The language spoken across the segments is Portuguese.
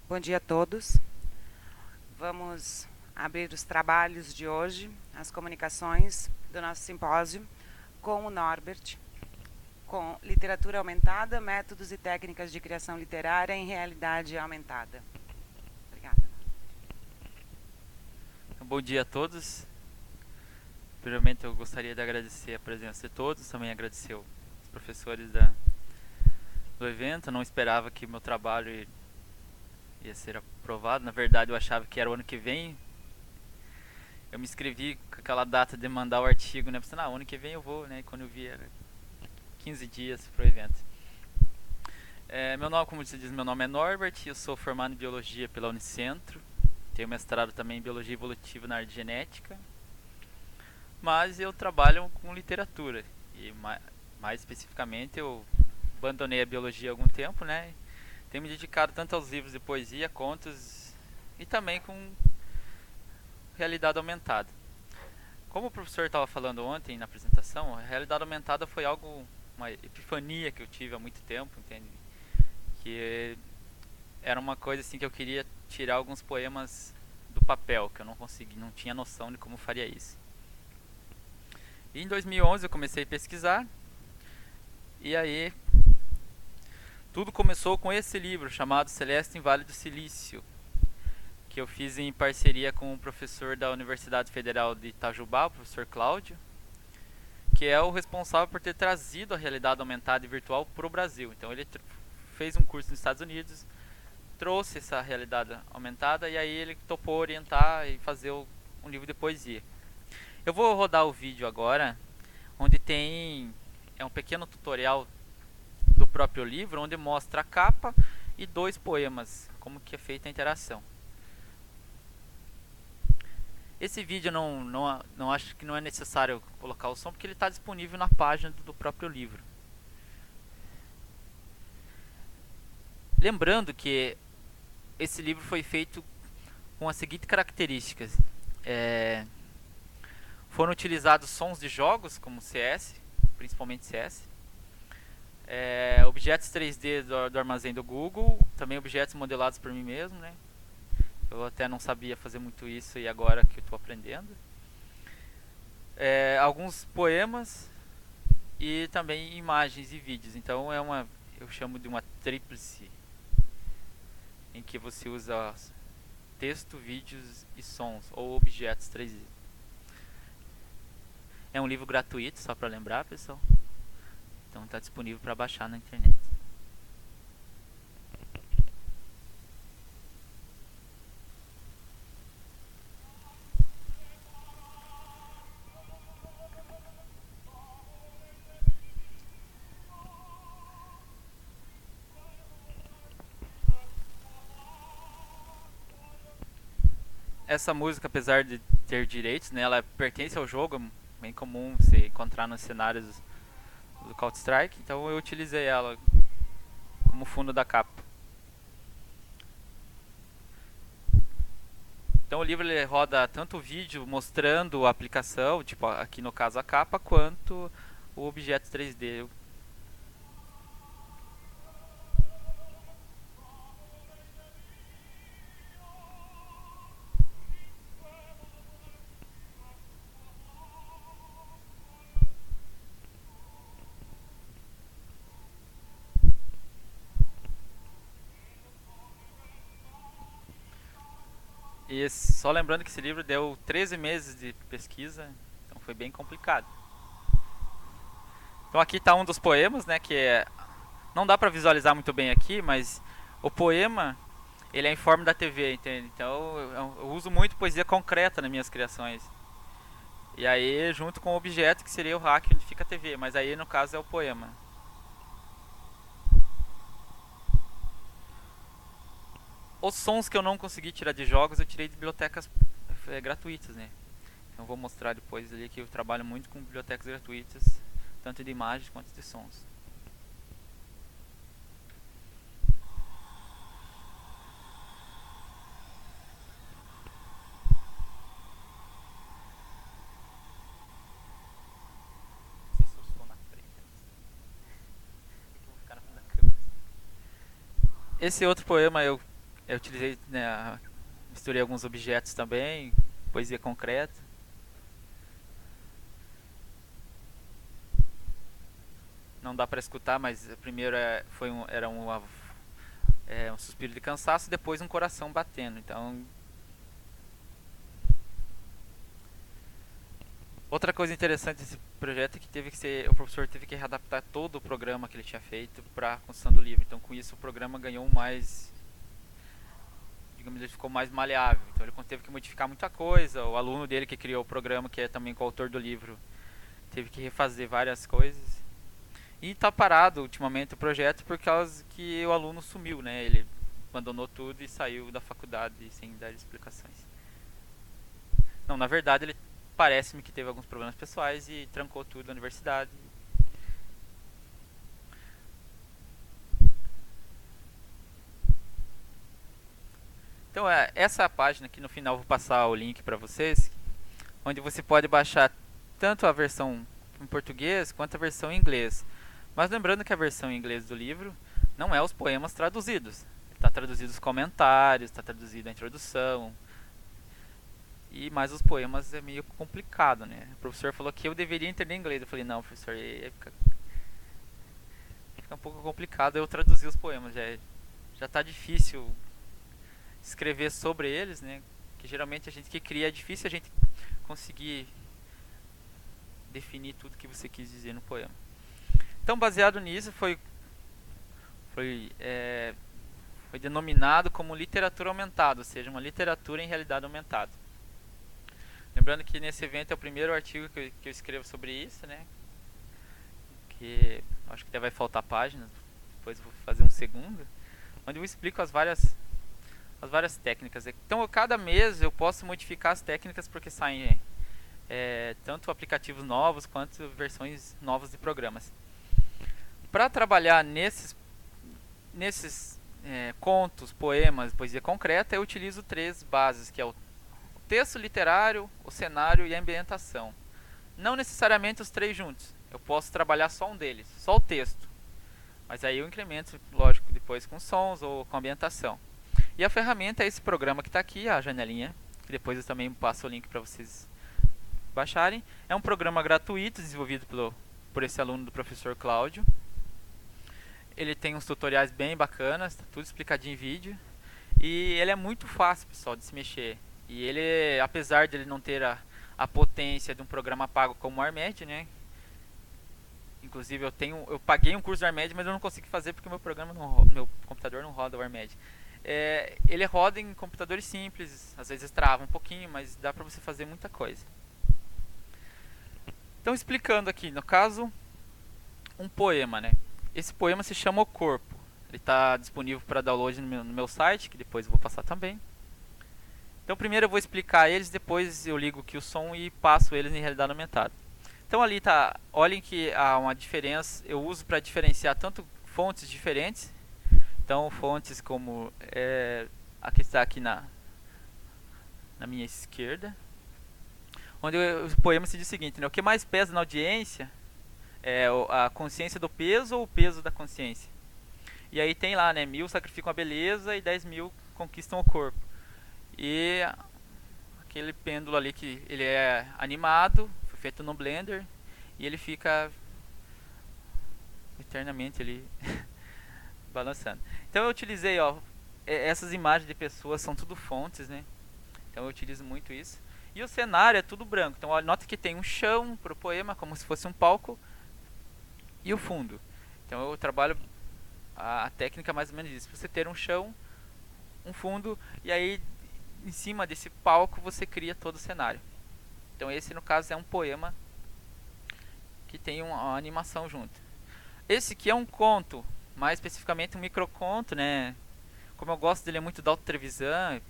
Bom dia a todos. Vamos abrir os trabalhos de hoje, as comunicações do nosso simpósio com o Norbert, com literatura aumentada, métodos e técnicas de criação literária em realidade aumentada. Obrigada. Bom dia a todos. Primeiramente eu gostaria de agradecer a presença de todos, também agradecer os professores do evento. Eu não esperava que meu trabalho ia ser aprovado, na verdade eu achava que era o ano que vem. Eu me inscrevi com aquela data de mandar o artigo, né? Pensando, ano que vem eu vou, né? E quando eu vi era 15 dias pro evento. Meu nome, como se diz, meu nome é Norbert, eu sou formado em Biologia pela Unicentro. Tenho mestrado também em Biologia Evolutiva na área de Genética. Mas eu trabalho com literatura e mais especificamente eu abandonei a biologia há algum tempo, né? Tenho me dedicado tanto aos livros de poesia, contos e também com realidade aumentada. Como o professor estava falando ontem na apresentação, a realidade aumentada foi uma epifania que eu tive há muito tempo, entende? Que era uma coisa assim que eu queria tirar alguns poemas do papel, que eu não tinha noção de como faria isso. E em 2011 eu comecei a pesquisar, e aí tudo começou com esse livro chamado Celeste em Vale do Silício, que eu fiz em parceria com um professor da Universidade Federal de Itajubá, o professor Cláudio, que é o responsável por ter trazido a realidade aumentada e virtual para o Brasil. Então ele fez um curso nos Estados Unidos, trouxe essa realidade aumentada e aí ele topou orientar e fazer um livro de poesia. Eu vou rodar o vídeo agora, onde tem um pequeno tutorial do próprio livro, onde mostra a capa e 2 poemas, como que é feita a interação. Esse vídeo não acho que não é necessário colocar o som, porque ele está disponível na página do próprio livro. Lembrando que esse livro foi feito com as seguintes características. Foram utilizados sons de jogos, como CS, principalmente CS. Objetos 3D do armazém do Google, também objetos modelados por mim mesmo, né? Eu até não sabia fazer muito isso e agora que eu estou aprendendo. Alguns poemas e também imagens e vídeos. Então eu chamo de uma tríplice, em que você usa texto, vídeos e sons, ou objetos 3D. É um livro gratuito, só para lembrar, pessoal. Então está disponível para baixar na internet. Essa música, apesar de ter direitos, né, ela pertence ao jogo, é bem comum você encontrar nos cenários do Counter-Strike, então eu utilizei ela como fundo da capa. Então o livro ele roda tanto o vídeo mostrando a aplicação, tipo aqui no caso a capa, quanto o objeto 3D. E só lembrando que esse livro deu 13 meses de pesquisa, então foi bem complicado. Então aqui está um dos poemas, né, não dá para visualizar muito bem aqui, mas o poema ele é em forma da TV, entende? Então eu uso muito poesia concreta nas minhas criações. E aí junto com o objeto que seria o rack onde fica a TV, mas aí no caso é o poema. Os sons que eu não consegui tirar de jogos eu tirei de bibliotecas gratuitas, né? Então vou mostrar depois ali que eu trabalho muito com bibliotecas gratuitas, tanto de imagens quanto de sons. Não sei se eu estou na frente. Eu vou ficar na frente da câmera. Esse outro poema Eu utilizei, né, misturei alguns objetos também, poesia concreta. Não dá para escutar, mas primeiro era um suspiro de cansaço, depois um coração batendo. Então, outra coisa interessante desse projeto é que o professor teve que readaptar todo o programa que ele tinha feito para a construção do livro. Então, com isso, o programa ganhou mais, digamos, ele ficou mais maleável. Então, ele teve que modificar muita coisa. O aluno dele que criou o programa, que é também coautor do livro, teve que refazer várias coisas. E tá parado ultimamente o projeto por causa que o aluno sumiu, né? Ele abandonou tudo e saiu da faculdade sem dar explicações. Não, na verdade ele parece-me que teve alguns problemas pessoais e trancou tudo na universidade. Então essa página aqui no final eu vou passar o link para vocês, onde você pode baixar tanto a versão em português quanto a versão em inglês. Mas lembrando que a versão em inglês do livro não é os poemas traduzidos. Está traduzido os comentários, está traduzido a introdução. E mais os poemas é meio complicado, né? O professor falou que eu deveria entender inglês. Eu falei, não, professor, fica um pouco complicado eu traduzir os poemas. Já está difícil escrever sobre eles, né? Que geralmente a gente que cria é difícil a gente conseguir definir tudo que você quis dizer no poema. Então, baseado nisso, foi denominado como literatura aumentada, ou seja, uma literatura em realidade aumentada. Lembrando que nesse evento é o primeiro artigo que eu escrevo sobre isso, né? Que acho que até vai faltar páginas, depois eu vou fazer um segundo, onde eu explico as várias técnicas. Então, cada mês eu posso modificar as técnicas porque saem tanto aplicativos novos quanto versões novas de programas. Para trabalhar nesses contos, poemas, poesia concreta, eu utilizo 3 bases, que é o texto literário, o cenário e a ambientação. Não necessariamente os 3 juntos. Eu posso trabalhar só um deles, só o texto. Mas aí eu incremento, lógico, depois com sons ou com ambientação. E a ferramenta é esse programa que está aqui, a janelinha, que depois eu também passo o link para vocês baixarem. É um programa gratuito, desenvolvido por esse aluno do professor Cláudio. Ele tem uns tutoriais bem bacanas, tá tudo explicadinho em vídeo. E ele é muito fácil, pessoal, de se mexer. E ele, apesar de ele não ter a potência de um programa pago como o Armed, né? Inclusive eu paguei um curso do Armed, mas eu não consegui fazer porque meu computador não roda o Armed. Ele roda em computadores simples, às vezes trava um pouquinho, mas dá pra você fazer muita coisa. Então, explicando aqui, no caso, um poema, né? Esse poema se chama O Corpo. Ele está disponível para download no meu site, que depois eu vou passar também. Então, primeiro eu vou explicar eles, depois eu ligo aqui o som e passo eles em realidade aumentada. Então, ali tá, olhem que há uma diferença, eu uso para diferenciar tanto fontes diferentes. Então, fontes como aqui está aqui na minha esquerda, onde o poema se diz o seguinte, né? O que mais pesa na audiência é a consciência do peso ou o peso da consciência. E aí tem lá, né? 1000 sacrificam a beleza e 10.000 conquistam o corpo. E aquele pêndulo ali que ele é animado, foi feito no Blender, e ele fica eternamente ali balançando. Então eu utilizei, essas imagens de pessoas são tudo fontes, né? Então eu utilizo muito isso. E o cenário é tudo branco. Então nota que tem um chão para o poema, como se fosse um palco, e o fundo. Então eu trabalho a técnica mais ou menos isso. Você ter um chão, um fundo, e aí em cima desse palco você cria todo o cenário. Então esse no caso é um poema que tem uma animação junto. Esse aqui é um conto, mais especificamente um microconto, né? Como eu gosto de ler muito da Auto Trevisan,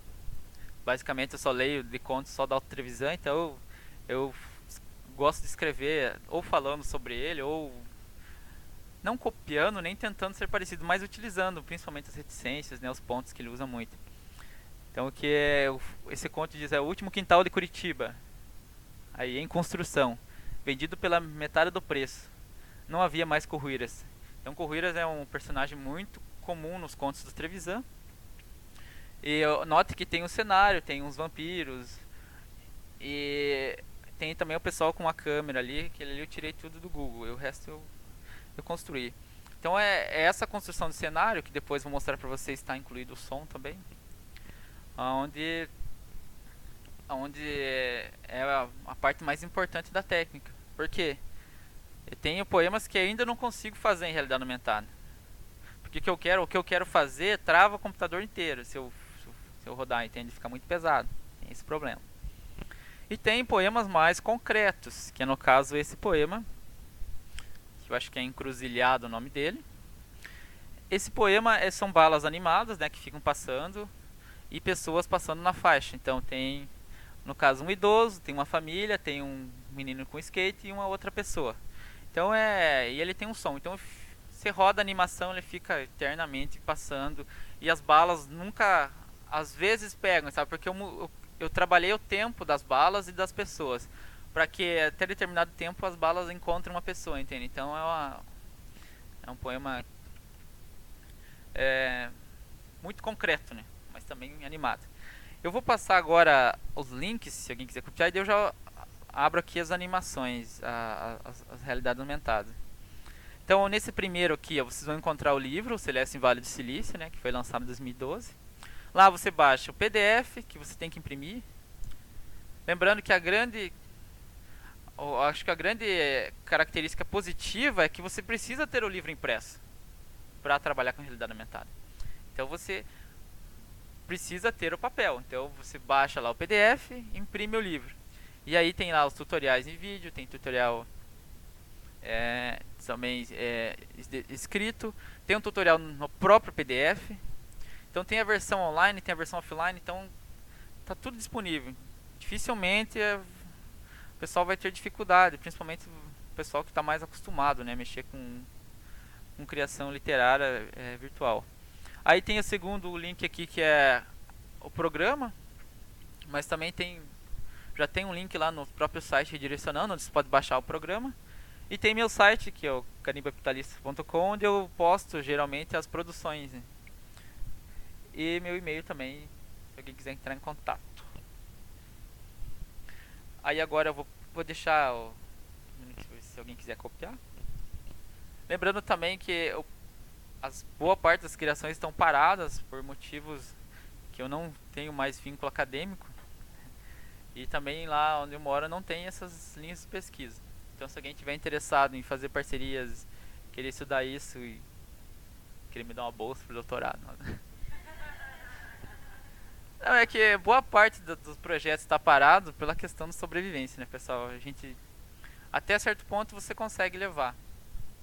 basicamente eu só leio de contos só da Auto Trevisan, então eu gosto de escrever ou falando sobre ele, ou não copiando, nem tentando ser parecido, mas utilizando principalmente as reticências, né, os pontos que ele usa muito. Então o que esse conto diz é o último quintal de Curitiba, aí em construção, vendido pela metade do preço. Não havia mais Corruíras. Então Corruíras é um personagem muito comum nos contos do Trevisan. E note que tem um cenário, tem uns vampiros. E tem também o pessoal com uma câmera ali, que ali eu tirei tudo do Google. E o resto eu construí. Então é essa construção de cenário, que depois vou mostrar para vocês, está incluído o som também. Onde é a parte mais importante da técnica. Por quê? Eu tenho poemas que ainda não consigo fazer em realidade aumentada. Porque o que eu quero fazer trava o computador inteiro se eu rodar, entende? Fica muito pesado. Tem esse problema. E tem poemas mais concretos, que é no caso esse poema, que eu acho que é Encruzilhado o nome dele. Esse poema são balas animadas, né, que ficam passando, e pessoas passando na faixa. Então tem, no caso, um idoso, tem uma família, tem um menino com skate e uma outra pessoa. Então e ele tem um som. Então você roda a animação, ele fica eternamente passando, e as balas nunca, às vezes pegam, sabe? Porque eu trabalhei o tempo das balas e das pessoas, para que até determinado tempo as balas encontrem uma pessoa, entende? Então é um poema muito concreto, né? Mas também animado. Eu vou passar agora os links, se alguém quiser copiar, e daí eu já abro aqui as animações, as realidades aumentadas. Então, nesse primeiro aqui, vocês vão encontrar o livro, o Celeste em Vale do Silício, né, que foi lançado em 2012. Lá você baixa o PDF, que você tem que imprimir. Lembrando que acho que a grande característica positiva é que você precisa ter o livro impresso para trabalhar com realidade aumentada. Então você precisa ter o papel. Então você baixa lá o PDF, imprime o livro. E aí tem lá os tutoriais em vídeo, tem tutorial também escrito, tem um tutorial no próprio PDF. Então tem a versão online, tem a versão offline, então tá tudo disponível. Dificilmente o pessoal vai ter dificuldade, principalmente o pessoal que está mais acostumado, né, a mexer com criação literária virtual. Aí tem o segundo link aqui, que é o programa, mas também já tem um link lá no próprio site redirecionando, onde você pode baixar o programa. E tem meu site, que é o canibacapitalista.com, onde eu posto geralmente as produções, né? E meu e-mail também, se alguém quiser entrar em contato. Aí agora eu vou deixar se alguém quiser copiar. Lembrando também que boa parte das criações estão paradas por motivos que eu não tenho mais vínculo acadêmico. E também lá onde eu moro não tem essas linhas de pesquisa. Então se alguém tiver interessado em fazer parcerias, querer estudar isso e querer me dar uma bolsa para o doutorado. Não, é que boa parte dos projetos está parado pela questão da sobrevivência, né, pessoal? A gente, até certo ponto você consegue levar.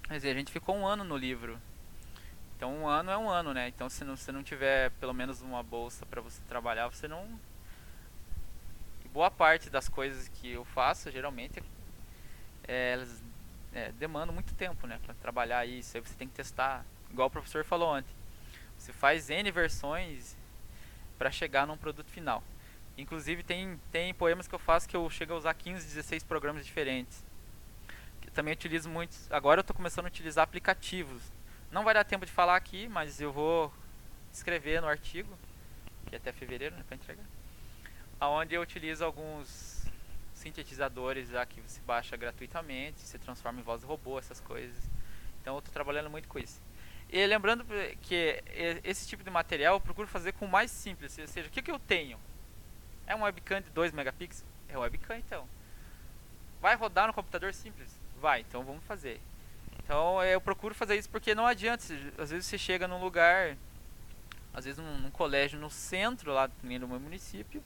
Quer dizer, a gente ficou um ano no livro. Então um ano é um ano, né? Então se você não tiver pelo menos uma bolsa para você trabalhar, você não... E boa parte das coisas que eu faço, geralmente, elas demandam muito tempo, né? Para trabalhar isso, aí você tem que testar. Igual o professor falou ontem. Você faz N versões para chegar num produto final. Inclusive tem poemas que eu faço que eu chego a usar 15, 16 programas diferentes. Que também utilizo muito. Agora eu estou começando a utilizar aplicativos. Não vai dar tempo de falar aqui, mas eu vou escrever no artigo, que é até fevereiro, né, para entregar. Onde eu utilizo alguns sintetizadores já que você baixa gratuitamente, você transforma em voz de robô, essas coisas. Então eu estou trabalhando muito com isso. E lembrando que esse tipo de material eu procuro fazer com o mais simples, ou seja, o que eu tenho? É uma webcam de 2 megapixels? É webcam, então. Vai rodar no computador simples? Vai, então vamos fazer. Então eu procuro fazer isso porque não adianta, às vezes você chega num lugar, às vezes num colégio no centro lá do meu município,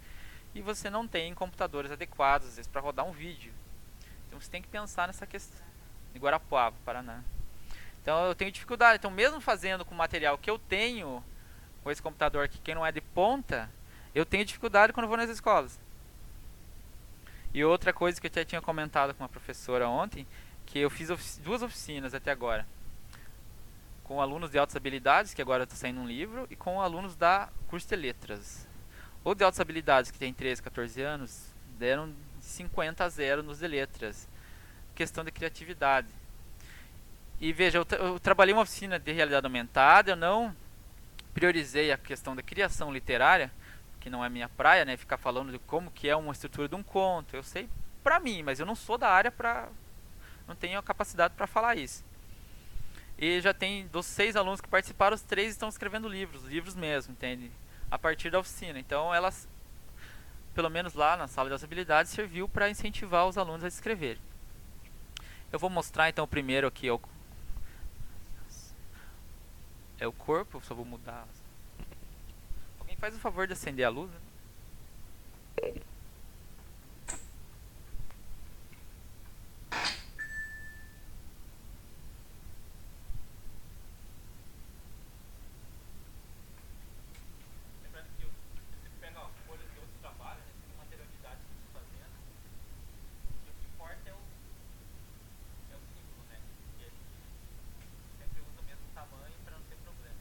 e você não tem computadores adequados, às vezes, para rodar um vídeo. Então você tem que pensar nessa questão. Em Guarapuava, Paraná. Então eu tenho dificuldade. Então mesmo fazendo com o material que eu tenho, com esse computador aqui, que não é de ponta, eu tenho dificuldade quando eu vou nas escolas. E outra coisa que eu já tinha comentado com uma professora ontem, que eu fiz duas oficinas até agora. Com alunos de altas habilidades, que agora está saindo um livro, e com alunos da curso de letras. O de altas habilidades, que tem 13, 14 anos, deram 50 a 0 nos de letras. Questão de criatividade. E veja, eu trabalhei uma oficina de realidade aumentada, eu não priorizei a questão da criação literária, que não é minha praia, né, ficar falando de como que é uma estrutura de um conto. Eu sei pra mim, mas eu não sou da área não tenho a capacidade para falar isso. E já tem dos 6 alunos que participaram, os 3 estão escrevendo livros mesmo, entende? A partir da oficina. Então elas, pelo menos lá na sala das habilidades, serviu para incentivar os alunos a escrever. Eu vou mostrar então o primeiro aqui, é o corpo, só vou mudar. Alguém faz o favor de acender a luz, né? Lembrando que você pega a folha de outro trabalho, né? Tem uma materialidade que você está fazendo. E o que importa é o símbolo, né? E a gente sempre usa o mesmo tamanho para não ter problema.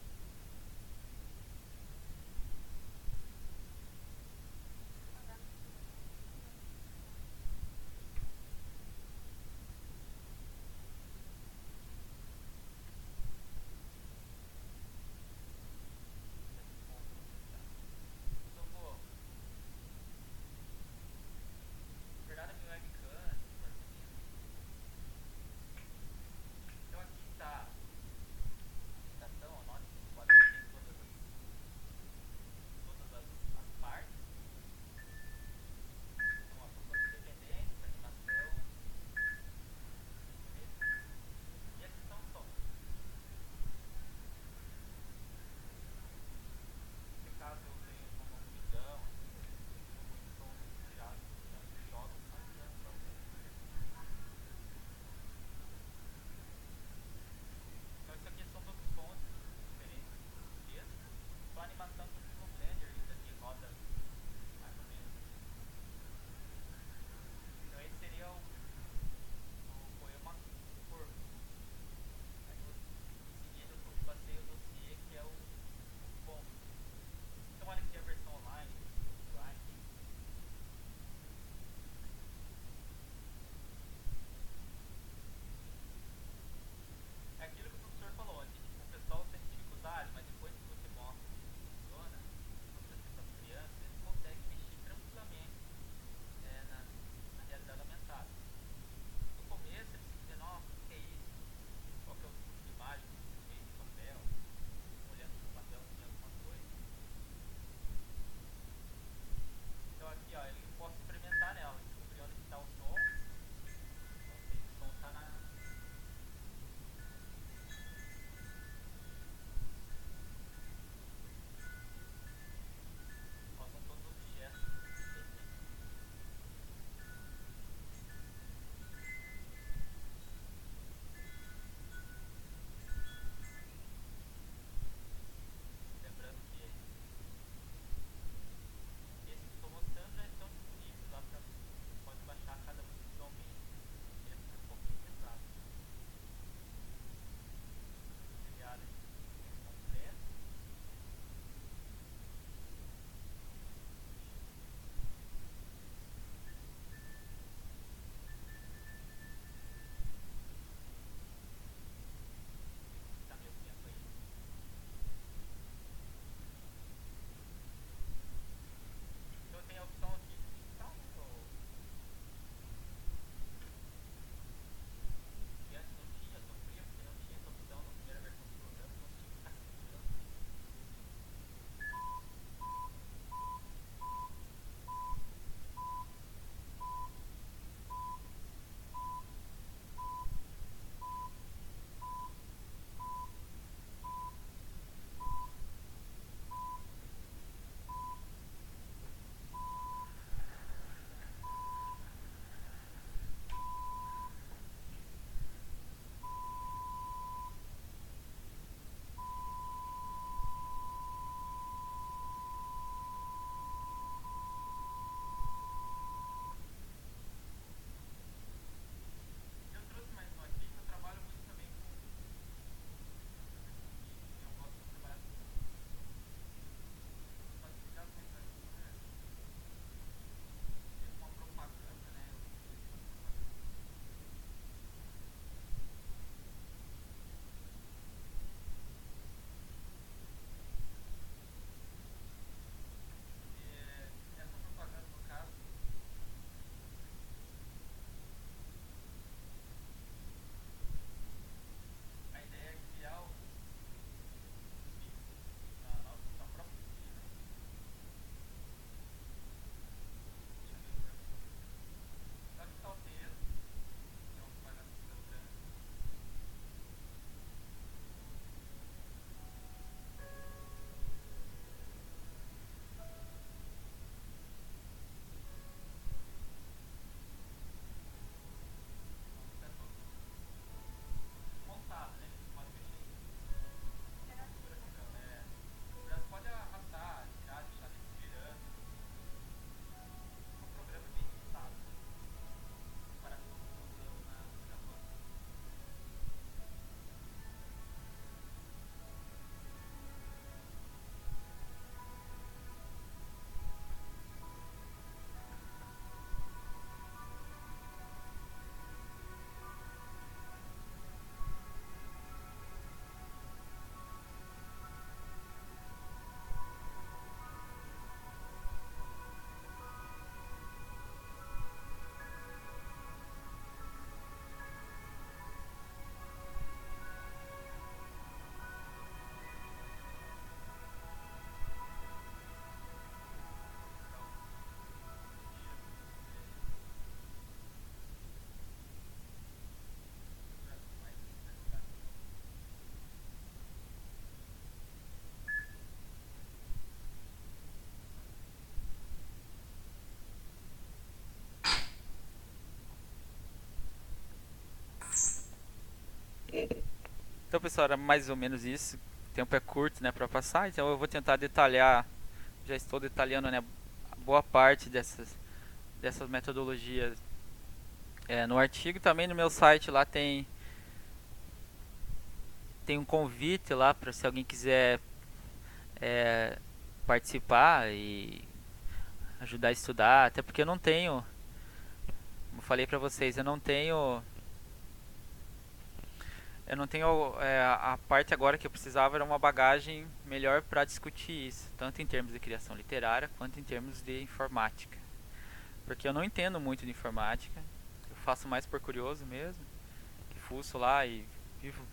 Então, pessoal, era mais ou menos isso. O tempo é curto, né, para passar, então eu vou tentar detalhar. Já estou detalhando, né, boa parte dessas metodologias no artigo. Também no meu site lá tem um convite lá para se alguém quiser participar e ajudar a estudar, até porque eu não tenho, como eu falei para vocês, a parte agora que eu precisava era uma bagagem melhor para discutir isso, tanto em termos de criação literária quanto em termos de informática, porque eu não entendo muito de informática, eu faço mais por curioso mesmo, que fuço lá e vivo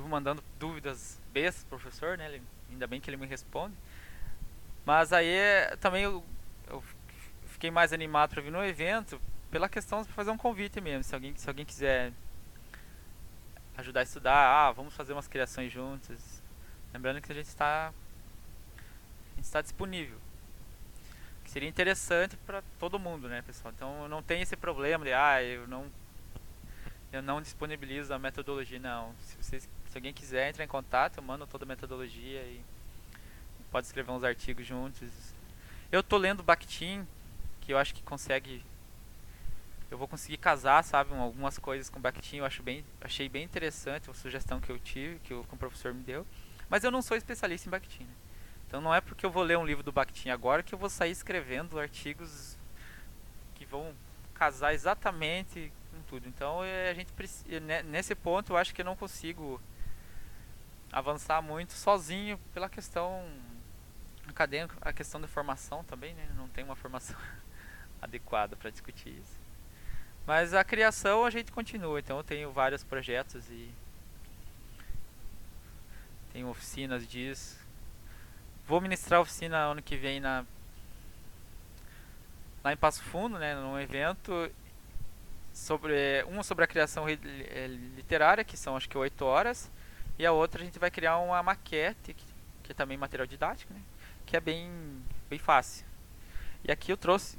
mandando dúvidas bestas pro professor, né? Ainda bem que ele me responde. Mas aí também eu fiquei mais animado para vir no evento pela questão de fazer um convite mesmo. Se alguém quiser ajudar a estudar, vamos fazer umas criações juntos. Lembrando que a gente está disponível. Que seria interessante para todo mundo, né, pessoal? Então não tem esse problema de eu não disponibilizo a metodologia, não. Se alguém quiser, entrar em contato, eu mando toda a metodologia e pode escrever uns artigos juntos. Eu tô lendo Bakhtin, que eu acho que eu vou conseguir casar, sabe, algumas coisas com Bakhtin. Achei bem interessante a sugestão que eu tive, que o professor me deu. Mas eu não sou especialista em Bakhtin, né? Então não é porque eu vou ler um livro do Bakhtin agora que eu vou sair escrevendo artigos que vão casar exatamente com tudo. Então a gente nesse ponto eu acho que eu não consigo avançar muito sozinho pela questão acadêmica, a questão da formação também, né? Não tem uma formação adequada para discutir isso. Mas a criação a gente continua, então eu tenho vários projetos e tenho oficinas disso. Vou ministrar oficina ano que vem lá em Passo Fundo, né, num evento sobre a criação literária, que são acho que 8 horas, e a outra a gente vai criar uma maquete, que é também material didático, né, que é bem fácil. E aqui eu trouxe,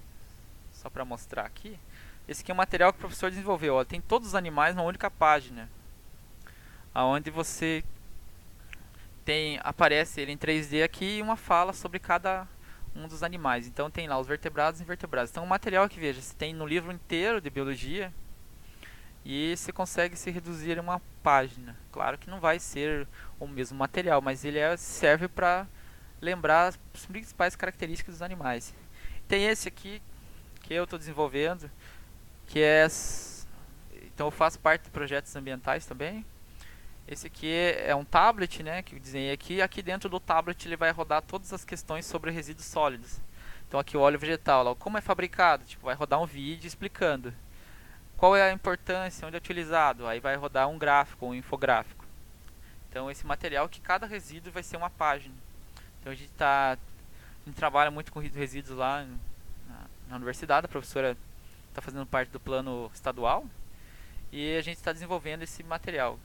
só para mostrar aqui, esse aqui é um material que o professor desenvolveu. Ó, tem todos os animais numa única página, onde você aparece ele em 3D aqui e uma fala sobre cada um dos animais. Então tem lá os vertebrados e invertebrados. Então o material que veja, você tem no livro inteiro de biologia e você consegue se reduzir em uma página. Claro que não vai ser o mesmo material, mas ele serve para lembrar as principais características dos animais. Tem esse aqui que eu estou desenvolvendo, então eu faço parte de projetos ambientais também. Esse aqui é um tablet, né, que eu desenhei aqui. Aqui dentro do tablet ele vai rodar todas as questões sobre resíduos sólidos. Então aqui o óleo vegetal, lá, como é fabricado, tipo, vai rodar um vídeo explicando qual é a importância, onde é utilizado. Aí vai rodar um gráfico, um infográfico. Então esse material que cada resíduo vai ser uma página. Então a gente trabalha muito com resíduos lá na universidade. A professora está fazendo parte do plano estadual e a gente está desenvolvendo esse material,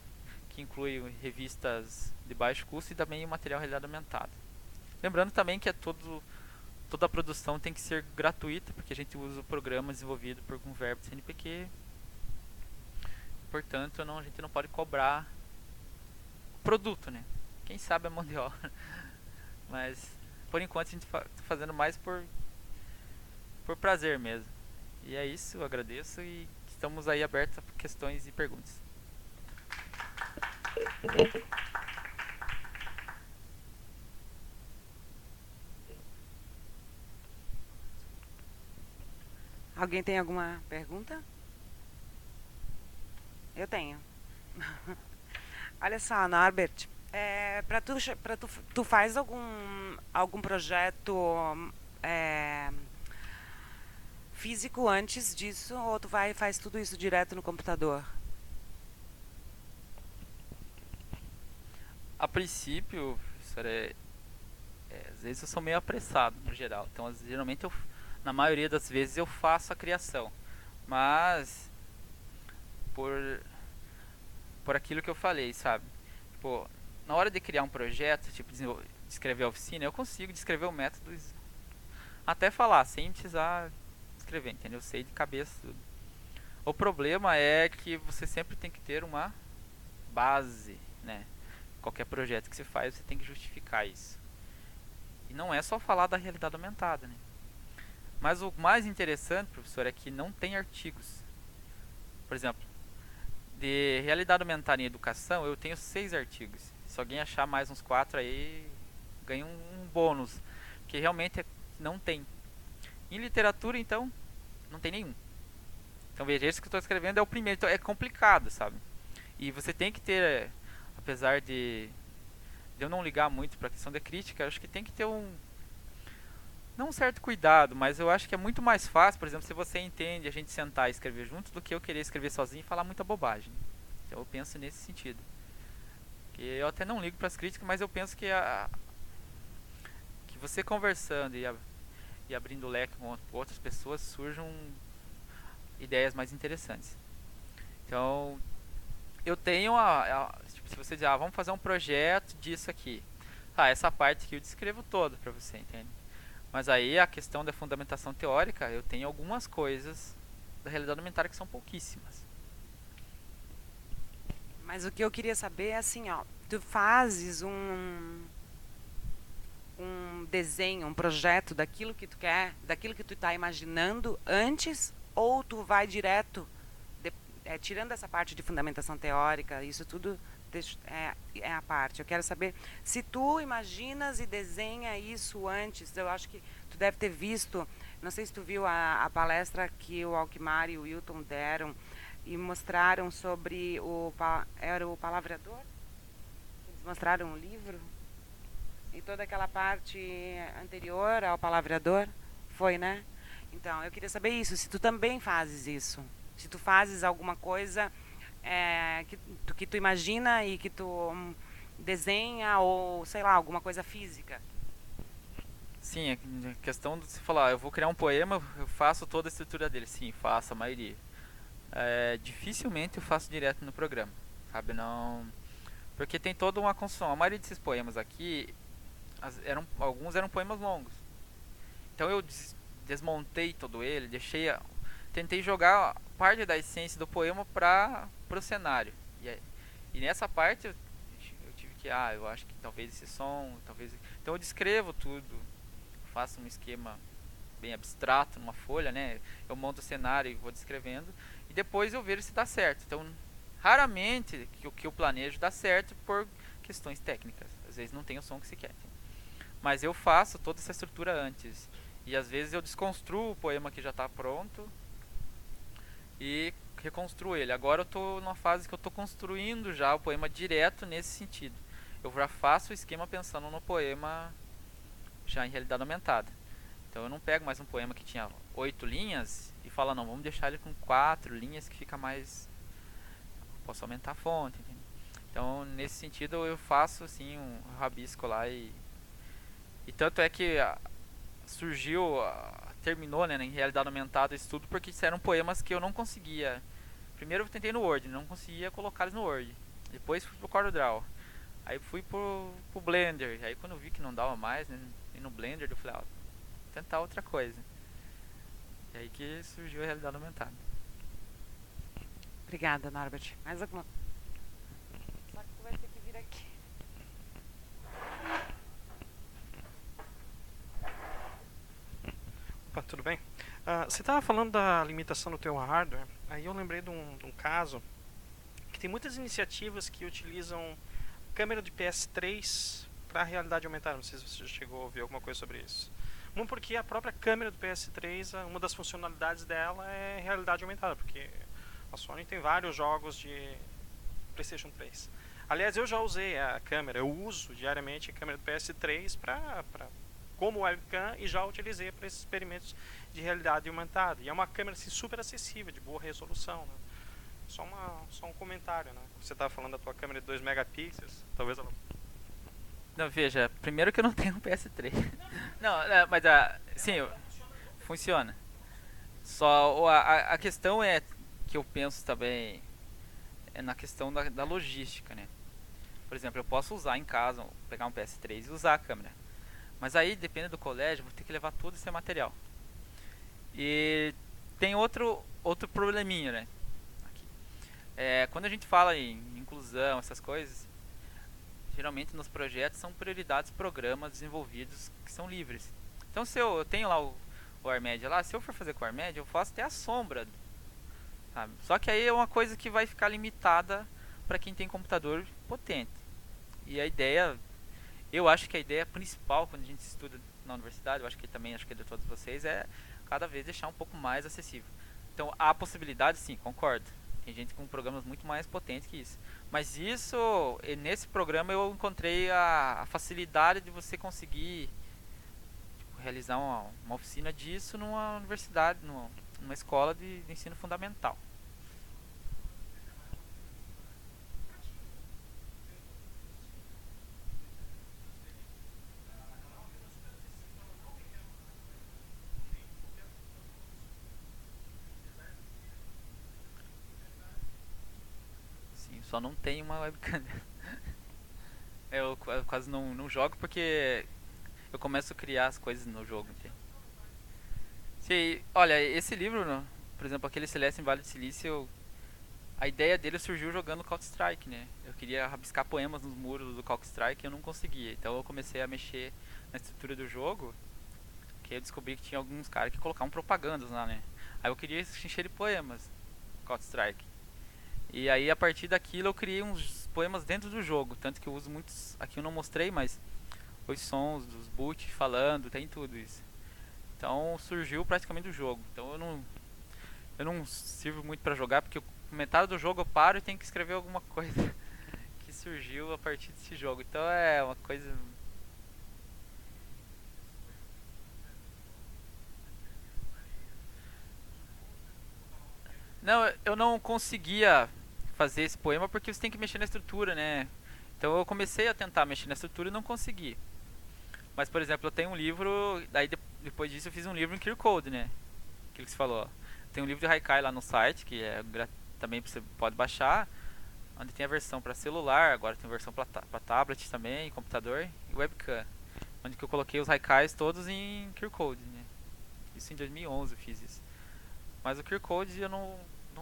que inclui revistas de baixo custo e também o material realidade aumentada. Lembrando também que toda a produção tem que ser gratuita, porque a gente usa o programa desenvolvido por um verbo de CNPq. Portanto, a gente não pode cobrar o produto, né? Quem sabe a mão de obra. Mas, por enquanto, a gente está fazendo mais por prazer mesmo. E é isso, eu agradeço e estamos aí abertos a questões e perguntas. Alguém tem alguma pergunta? Eu tenho. Olha só, Norbert, tu faz algum projeto físico antes disso, ou tu faz tudo isso direto no computador? A princípio, às vezes eu sou meio apressado no geral, então geralmente na maioria das vezes eu faço a criação, mas por aquilo que eu falei, sabe? Tipo, na hora de criar um projeto, tipo, descrever a oficina, eu consigo descrever o método até falar, sem precisar escrever, entendeu? Eu sei de cabeça tudo. O problema é que você sempre tem que ter uma base, né? Qualquer projeto que você faz, você tem que justificar isso. E não é só falar da realidade aumentada, né? Mas o mais interessante, professor, é que não tem artigos. Por exemplo, de realidade aumentada em educação, eu tenho 6 artigos. Se alguém achar mais uns 4 aí, ganha um bônus. Que realmente não tem. Em literatura, então, não tem nenhum. Então veja, esse que eu estou escrevendo é o primeiro. Então é complicado, sabe? E você tem que ter, apesar de eu não ligar muito para a questão da crítica, eu acho que tem que ter não um certo cuidado, mas eu acho que é muito mais fácil, por exemplo, se você entende a gente sentar e escrever junto do que eu querer escrever sozinho e falar muita bobagem. Então eu penso nesse sentido. Que eu até não ligo para as críticas, mas eu penso que que você conversando e abrindo o leque com outras pessoas surjam ideias mais interessantes. Então, eu tenho tipo, se você dizer, vamos fazer um projeto disso aqui. Essa parte aqui eu descrevo toda para você, entende? Mas aí a questão da fundamentação teórica, eu tenho algumas coisas da realidade aumentada que são pouquíssimas. Mas o que eu queria saber é assim, ó, tu fazes um desenho, um projeto daquilo que tu quer, daquilo que tu está imaginando antes, ou tu vai direto, tirando essa parte de fundamentação teórica, isso tudo é a parte. Eu quero saber se tu imaginas e desenha isso antes. Eu acho que tu deve ter visto, não sei se tu viu a palestra que o Alquimar e o Wilton deram e mostraram sobre era o Palavrador? Eles mostraram um livro e toda aquela parte anterior ao Palavrador, foi, né? Então, eu queria saber isso, se tu também fazes isso, se tu fazes alguma coisa que tu imagina e que tu desenha, ou sei lá, alguma coisa física. Sim, a questão de você falar, eu vou criar um poema, eu faço toda a estrutura dele. Sim, faço a maioria. Dificilmente eu faço direto no programa, sabe? Não, porque tem toda uma construção. A maioria desses poemas aqui, alguns eram poemas longos. Então eu desmontei todo ele, tentei jogar parte da essência do poema para o cenário. E nessa parte eu tive que, eu acho que talvez esse som, talvez. Então eu descrevo tudo, faço um esquema bem abstrato numa folha, né? Eu monto o cenário e vou descrevendo e depois eu vejo se dá certo. Então, raramente o que eu planejo dá certo por questões técnicas. Às vezes não tem o som que se quer. Mas eu faço toda essa estrutura antes. E às vezes eu desconstruo o poema que já está pronto e reconstruo ele. Agora eu estou numa fase que eu estou construindo já o poema direto nesse sentido. Eu já faço o esquema pensando no poema já em realidade aumentada. Então eu não pego mais um poema que tinha 8 linhas e falo, não, vamos deixar ele com 4 linhas que fica mais... Posso aumentar a fonte. Entende? Então nesse sentido eu faço assim um rabisco lá e tanto é que surgiu, terminou, né, em realidade aumentada isso tudo porque eram poemas que eu não conseguia. Primeiro eu tentei no Word, não conseguia colocá-los no Word. Depois fui pro CorelDRAW. Aí fui pro Blender. Aí quando eu vi que não dava mais, né, e no Blender eu falei, vou tentar outra coisa. E aí que surgiu a realidade aumentada. Obrigada, Norbert. Mais alguma? Só que tu vai ter que vir aqui. Opa, tudo bem? Você estava falando da limitação do teu hardware. Aí eu lembrei de um caso que tem muitas iniciativas que utilizam câmera de PS3 para realidade aumentada. Não sei se você já chegou a ouvir alguma coisa sobre isso. Porque a própria câmera do PS3, uma das funcionalidades dela é realidade aumentada, porque a Sony tem vários jogos de PlayStation 3. Aliás, eu já usei a câmera, eu uso diariamente a câmera do PS3 como webcam e já utilizei para esses experimentos de realidade aumentada. E é uma câmera assim, super acessível, de boa resolução. Né? Só um comentário. Né? Você estava falando da tua câmera de 2 megapixels, talvez ela... Não, veja, primeiro que eu não tenho um PS3. Não, mas sim, funciona. Só a questão é que eu penso também é na questão da logística, né? Por exemplo, eu posso usar em casa, pegar um PS3 e usar a câmera. Mas aí, dependendo do colégio, eu vou ter que levar todo esse material. E tem outro probleminha, né? Aqui. Quando a gente fala em inclusão, essas coisas, geralmente nos projetos são prioridades programas desenvolvidos que são livres. Então se eu tenho lá o ARMED lá, se eu for fazer com o ARMED, eu faço até a sombra, sabe? Só que aí é uma coisa que vai ficar limitada para quem tem computador potente. E a ideia, eu acho que a ideia principal quando a gente estuda na universidade, eu acho que também acho que é de todos vocês, é cada vez deixar um pouco mais acessível. Então há possibilidade, sim, concordo. Tem gente com programas muito mais potentes que isso. Mas isso, nesse programa eu encontrei a facilidade de você conseguir tipo, realizar uma oficina disso numa universidade, numa escola de ensino fundamental. Sim, só não tem uma webcam. Eu quase não jogo porque eu começo a criar as coisas no jogo, entende? Sim, olha, esse livro, por exemplo, aquele Celeste em Vale do Silício, a ideia dele surgiu jogando Counter-Strike, né? Eu queria rabiscar poemas nos muros do Counter-Strike e eu não conseguia. Então eu comecei a mexer na estrutura do jogo, que eu descobri que tinha alguns caras que colocavam propagandas lá, né? Aí eu queria encher de poemas Counter-Strike. E aí a partir daquilo eu criei uns poemas dentro do jogo, tanto que eu uso muitos, aqui eu não mostrei, mas os sons dos boot falando, tem tudo isso. Então surgiu praticamente do jogo. Então eu não sirvo muito pra jogar porque metade do jogo eu paro e tenho que escrever alguma coisa que surgiu a partir desse jogo. Então é uma coisa. Não, eu não conseguia fazer esse poema porque você tem que mexer na estrutura, né? Então eu comecei a tentar mexer na estrutura e não consegui. Mas, por exemplo, eu tenho um livro, daí depois disso eu fiz um livro em Clear Code, né? Aquilo que você falou. Tem um livro de Haikai lá no site, que também você pode baixar, onde tem a versão para celular, agora tem a versão para tablet também, computador e webcam. Onde que eu coloquei os Haikais todos em Clear Code, né? Isso em 2011 eu fiz isso. Mas o Clear Code eu não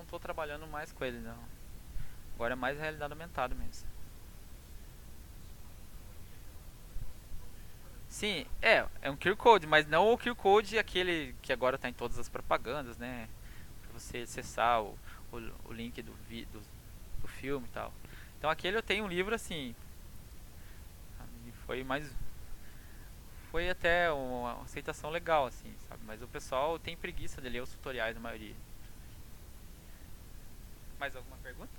tô trabalhando mais com ele, não. Agora é mais realidade aumentada mesmo. Sim, é um QR Code, mas não o QR Code aquele que agora está em todas as propagandas, né? Pra você acessar o link do filme e tal. Então aquele eu tenho um livro assim, e foi até uma aceitação legal assim, sabe? Mas o pessoal tem preguiça de ler os tutoriais na maioria. Mais alguma pergunta?